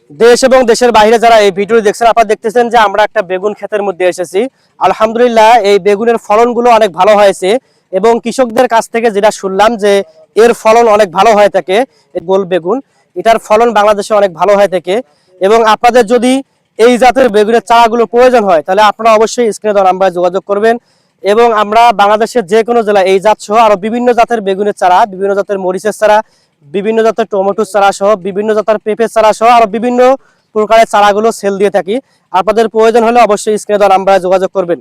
দেশ এবং দেশের বাইরে যারা এই ভিডিও দেখছেন, আপনারা দেখতেছেন যে আমরা একটা বেগুন ক্ষেতের মধ্যে এসেছি। আলহামদুলিল্লাহ এই বেগুনের ফলনগুলো অনেক ভালো হয়েছে এবং কৃষকদের কাছ থেকে যেটা শুনলাম যে এর ফলন অনেক ভালো হয়ে থাকে। গোল বেগুন এটার ফলন বাংলাদেশে অনেক ভালো হয়ে থাকে এবং আপনাদের যদি এই জাতের বেগুনের চারাগুলো প্রয়োজন হয় তাহলে আপনারা অবশ্যই স্ক্রিনে দেওয়া নাম্বারে যোগাযোগ করবেন। এবং আমরা বাংলাদেশের যে কোনো জেলায় এই জাত সহ আরো বিভিন্ন জাতের বেগুনের চারা, বিভিন্ন জাতের মরিচের চারা, বিভিন্ন জাতের টমেটোর চারা সহ, বিভিন্ন জাতের পেঁপের চারা সহ আরো বিভিন্ন প্রকারের চারাগুলো সেল দিয়ে থাকি। আপনাদের প্রয়োজন হলে অবশ্যই স্ক্রিনে দেওয়া নাম্বারে যোগাযোগ করবেন।